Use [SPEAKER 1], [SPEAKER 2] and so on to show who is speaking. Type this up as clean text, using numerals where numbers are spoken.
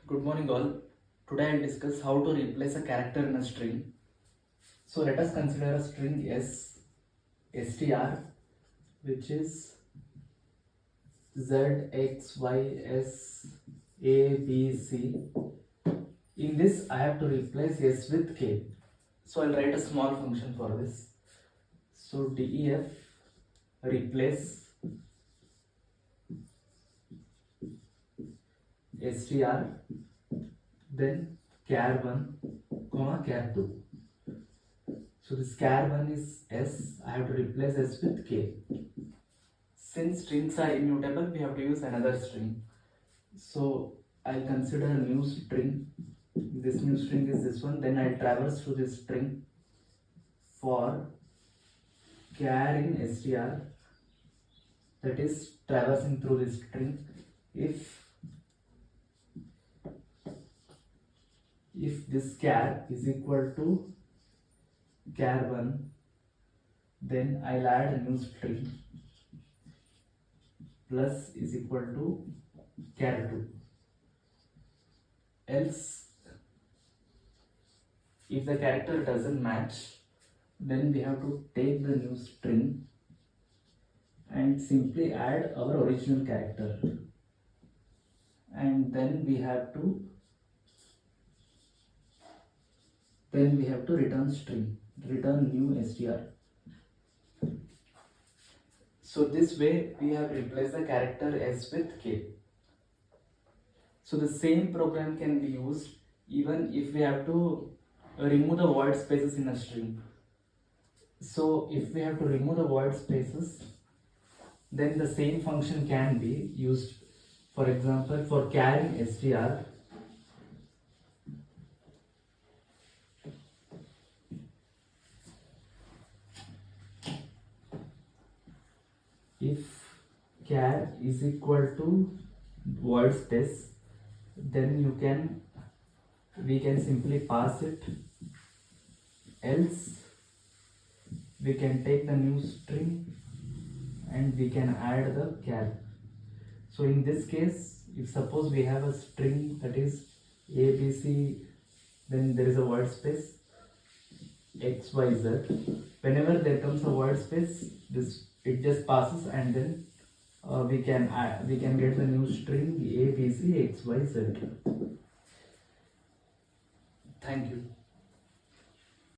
[SPEAKER 1] Good morning all. Today I'll discuss how to replace a character in a string. So let us consider a string str, which is z, x, y, s, a, b, c. In this I have to replace s with k. So I'll write a small function for this. So def replace str, then char1 comma char2. So this char1 is s, I have to replace s with k. Since strings are immutable, we have to use another string. So I'll consider a new string. This new string is this one. Then I'll traverse through this string for char in str, that is traversing through this string. If this char is equal to char1, then I'll add a new string plus is equal to char2. Else, if the character doesn't match, then we have to take the new string and simply add our original character, and then we have to return new str. So this way we have replaced the character s with k. So the same program can be used even if we have to remove the void spaces in a string. So if we have to remove the void spaces, then the same function can be used. For example, for char in str, if char is equal to void space, then we can simply pass it. Else, we can take the new string and we can add the char. So in this case, if suppose we have a string that is abc, then there is a void space x, y, z. Whenever there comes a void space, it just passes, and then we can get the new string a, b, c, x, y, z. Thank you.